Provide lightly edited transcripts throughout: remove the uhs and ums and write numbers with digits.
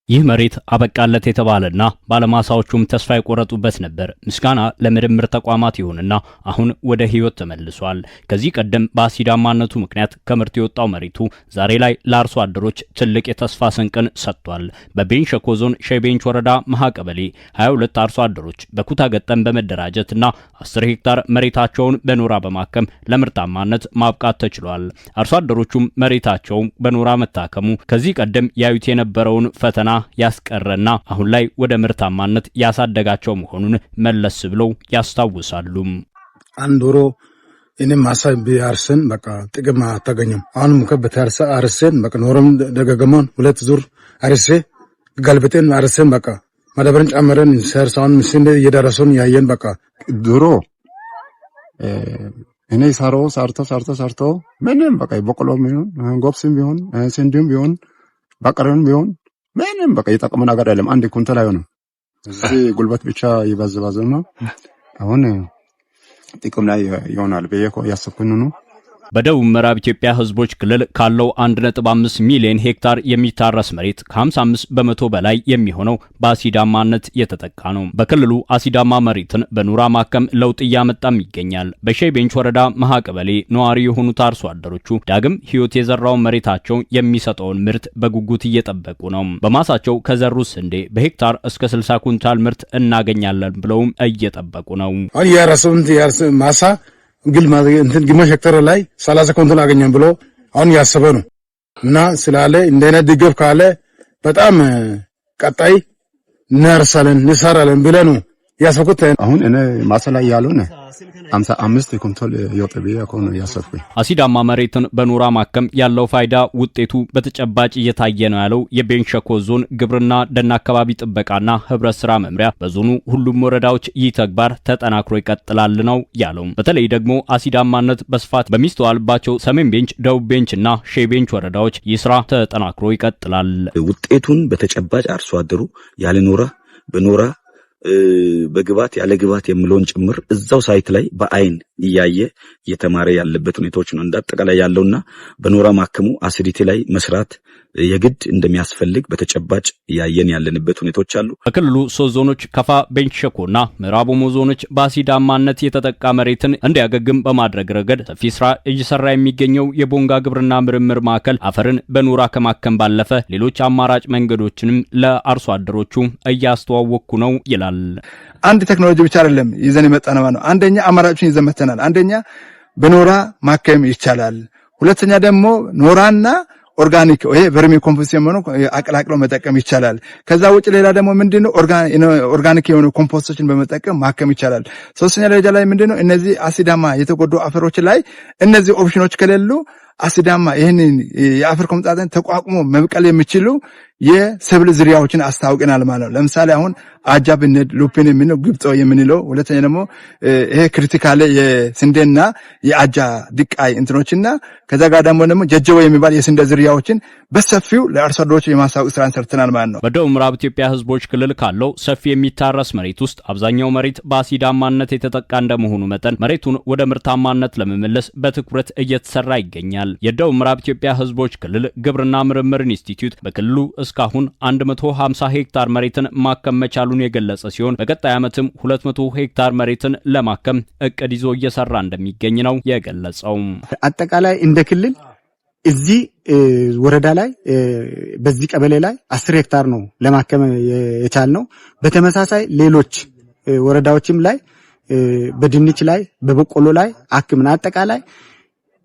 ይህ መሬት አበቃለት የተባለና ባለማሳዎቹም ተስፋ የቆረጡበት ነበር። ምስጋና ለምርምር ተቋማት ይሁንና አሁን ወደ ህይወት ተመልሷል። ከዚህ ቀደም በአሲዳማነቱ ምክንያት ከምርት የወጣው መሬቱ ዛሬ ላይ ለአርሶ አደሮች ትልቅ የተስፋ ስንቅን ሰጥቷል። በቤንች ሸኮ ዞን ሸቤንች ወረዳ መሃ ቀበሌ 22 አርሶ አደሮች በኩታ ገጠም በመደራጀትና 10 ሄክታር መሬታቸውን በኖራ በማከም ለምርታማነት ማብቃት ተችሏል። አርሶ አደሮቹም መሬታቸው በኖራ መታከሙ ከዚህ ቀደም ያዩት የነበረውን ፈተና ያስቀረና አሁን ላይ ወደ ምርታማነት ያሳደጋቸው መሆኑን መለስ ብለው ያስታውሳሉ። አንዶሮ እኔም ማሳብ ቢያርሰን በቃ ጥቅም አታገኝም። አሁንም ከበታርሰ አርሰን በቃ ኖርም ደጋገመን ሁለት ዙር አርሰ ገልብጠን አርሰን በቃ ማዳበርን ጨምረን ሰርሳውን ምስንደ እየደረሰን ያየን በቃ ድሮ እኔ ሰርቶ ምንም በቃ በቆሎም ቢሆን ጎብስም ቢሆን ስንዴም ቢሆን በቀረም ቢሆን ምንም በቃ የጠቅመ ነገር አይደለም። አንድ ኩንተል አይሆንም። እዚህ ጉልበት ብቻ ይባዝባዝና አሁን ጥቅም ላይ ይሆናል በየኮ ያሰብኩኝ ነው። በደቡብ ምዕራብ ኢትዮጵያ ህዝቦች ክልል ካለው 1.5 ሚሊዮን ሄክታር የሚታረስ መሬት ከ55 በመቶ በላይ የሚሆነው በአሲዳማነት የተጠቃ ነው። በክልሉ አሲዳማ መሬትን በኖራ ማከም ለውጥ እያመጣም ይገኛል። በሸቤንች ወረዳ መሃ ቀበሌ ነዋሪ የሆኑት አርሶ አደሮቹ ዳግም ህይወት የዘራው መሬታቸው የሚሰጠውን ምርት በጉጉት እየጠበቁ ነው። በማሳቸው ከዘሩት ስንዴ በሄክታር እስከ 60 ኩንታል ምርት እናገኛለን ብለውም እየጠበቁ ነው። አሁን ያረሰውን ማሳ ግማሽ ሄክታር ላይ 30 ኩንታል አገኘን ብሎ አሁን ያሰበ ነው እና ስላለ እንደነ ድገፍ ካለ በጣም ቀጣይ እናርሳለን እንሰራለን ብለን ነው ያሰብኩት። አሁን እኔ ማሳ ላይ ያለውን 55 ኩንታል ይወጣል ያኮነ ያሰብኩኝ። አሲዳማ መሬትን በኖራ ማከም ያለው ፋይዳ ውጤቱ በተጨባጭ እየታየ ነው ያለው የቤንች ሸኮ ዞን ግብርና ደን አካባቢ ጥበቃና ህብረት ስራ መምሪያ በዞኑ ሁሉም ወረዳዎች ይህ ተግባር ተጠናክሮ ይቀጥላል ነው ያለው። በተለይ ደግሞ አሲዳማነት በስፋት በሚስተዋልባቸው ሰሜን ቤንች፣ ደቡብ ቤንችና ሸቤንች ወረዳዎች ይህ ስራ ተጠናክሮ ይቀጥላል። ውጤቱን በተጨባጭ አርሶ አደሩ ያለ ኖራ በኖራ በግባት ያለ ግባት የሚለውን ጭምር እዛው ሳይት ላይ በአይን እያየ እየተማረ ያለበት ሁኔታዎች ነው እንዳጠቃላይ ያለውና በኖራ ማከሙ አሲዲቲ ላይ መስራት የግድ እንደሚያስፈልግ በተጨባጭ ያየን ያለንበት ሁኔታዎች አሉ። በክልሉ 3 ዞኖች ከፋ፣ ቤንች ሸኮና ምዕራብ ኦሞ ዞኖች በአሲዳማነት የተጠቃ መሬትን እንዲያገግም በማድረግ ረገድ ሰፊ ስራ እየሰራ የሚገኘው የቦንጋ ግብርና ምርምር ማዕከል አፈርን በኖራ ከማከም ባለፈ ሌሎች አማራጭ መንገዶችንም ለአርሶ አደሮቹ እያስተዋወቁ ነው ይላል። አንድ ቴክኖሎጂ ብቻ አይደለም ይዘን የመጣነው ማለት ነው። አንደኛ አማራጮችን ይዘን መተናል። አንደኛ በኖራ ማከም ይቻላል። ሁለተኛ ደግሞ ኖራና ኦርጋኒክ ወይ ቨርሚ ኮምፖስት የሆነው አቀላቅሎ መጠቀም ይቻላል። ከዛ ውጭ ሌላ ደግሞ ምንድነው ኦርጋኒክ የሆኑ ኮምፖስቶችን በመጠቀም ማከም ይቻላል። ሶስተኛ ደረጃ ላይ ምንድነው እነዚህ አሲዳማ የተጎዱ አፈሮች ላይ እነዚህ ኦፕሽኖች ከሌሉ አሲዳማ ይሄንን የአፈር ኮምጣጠን ተቋቁሞ መብቀል የሚችሉ የሰብል ዝርያዎችን አስተዋውቀናል ማለት ነው። ለምሳሌ አሁን አጃ ብንሄድ ሉፒን የምንለው ግብጾ የምንለው፣ ሁለተኛ ደግሞ ይሄ ክሪቲካል የስንዴና የአጃ ድቃይ እንትኖችና ከዛ ጋር ደግሞ ጀጀቦ የሚባል የስንዴ ዝርያዎችን በሰፊው ለአርሶ አደሮች የማስተዋወቅ ስራን ሰርተናል ማለት ነው። በደቡብ ምዕራብ ኢትዮጵያ ህዝቦች ክልል ካለው ሰፊ የሚታረስ መሬት ውስጥ አብዛኛው መሬት በአሲዳማነት የተጠቃ እንደመሆኑ መጠን መሬቱን ወደ ምርታማነት ለመመለስ በትኩረት እየተሰራ ይገኛል። የደቡብ ምዕራብ ኢትዮጵያ ህዝቦች ክልል ግብርና ምርምር ኢንስቲትዩት በክልሉ እስካሁን 150 ሄክታር መሬትን ማከም መቻሉን የገለጸ ሲሆን በቀጣይ ዓመትም 200 ሄክታር መሬትን ለማከም እቅድ ይዞ እየሰራ እንደሚገኝ ነው የገለጸው። አጠቃላይ እንደ ክልል እዚህ ወረዳ ላይ በዚህ ቀበሌ ላይ 10 ሄክታር ነው ለማከም የቻልነው። በተመሳሳይ ሌሎች ወረዳዎችም ላይ በድንች ላይ በበቆሎ ላይ አክምና አጠቃላይ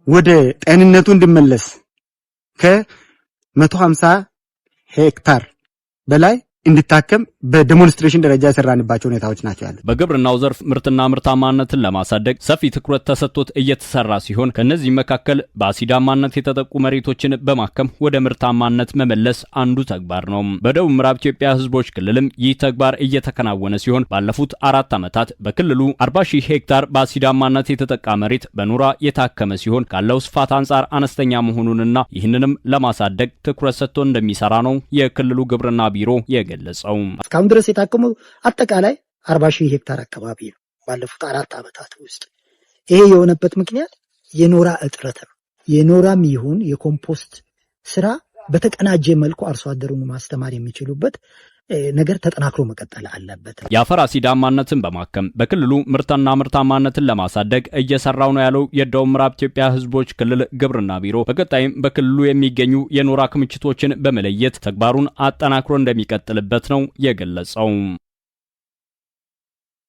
ወደ ጤንነቱ እንዲመለስ ከ150 ሄክታር በላይ እንዲታከም በዴሞንስትሬሽን ደረጃ የሰራንባቸው ሁኔታዎች ናቸው ያሉት። በግብርናው ዘርፍ ምርትና ምርታማነትን ለማሳደግ ሰፊ ትኩረት ተሰጥቶት እየተሰራ ሲሆን ከነዚህ መካከል በአሲዳማነት የተጠቁ መሬቶችን በማከም ወደ ምርታማነት መመለስ አንዱ ተግባር ነው። በደቡብ ምዕራብ ኢትዮጵያ ህዝቦች ክልልም ይህ ተግባር እየተከናወነ ሲሆን ባለፉት 4 ዓመታት በክልሉ 40,000 ሄክታር በአሲዳማነት የተጠቃ መሬት በኖራ የታከመ ሲሆን ካለው ስፋት አንጻር አነስተኛ መሆኑንና ይህንንም ለማሳደግ ትኩረት ሰጥቶ እንደሚሰራ ነው የክልሉ ግብርና ቢሮ ገለጸው። እስካሁን ድረስ የታከመው አጠቃላይ 40,000 ሄክታር አካባቢ ነው ባለፉት 4 ዓመታት ውስጥ። ይሄ የሆነበት ምክንያት የኖራ እጥረት ነው። የኖራም ይሁን የኮምፖስት ስራ በተቀናጀ መልኩ አርሶ አደሩን ማስተማር የሚችሉበት ነገር ተጠናክሮ መቀጠል አለበት። የአፈር አሲዳማነትን በማከም በክልሉ ምርትና ምርታማነትን ለማሳደግ እየሰራው ነው ያለው የደቡብ ምዕራብ ኢትዮጵያ ሕዝቦች ክልል ግብርና ቢሮ በቀጣይም በክልሉ የሚገኙ የኖራ ክምችቶችን በመለየት ተግባሩን አጠናክሮ እንደሚቀጥልበት ነው የገለጸው።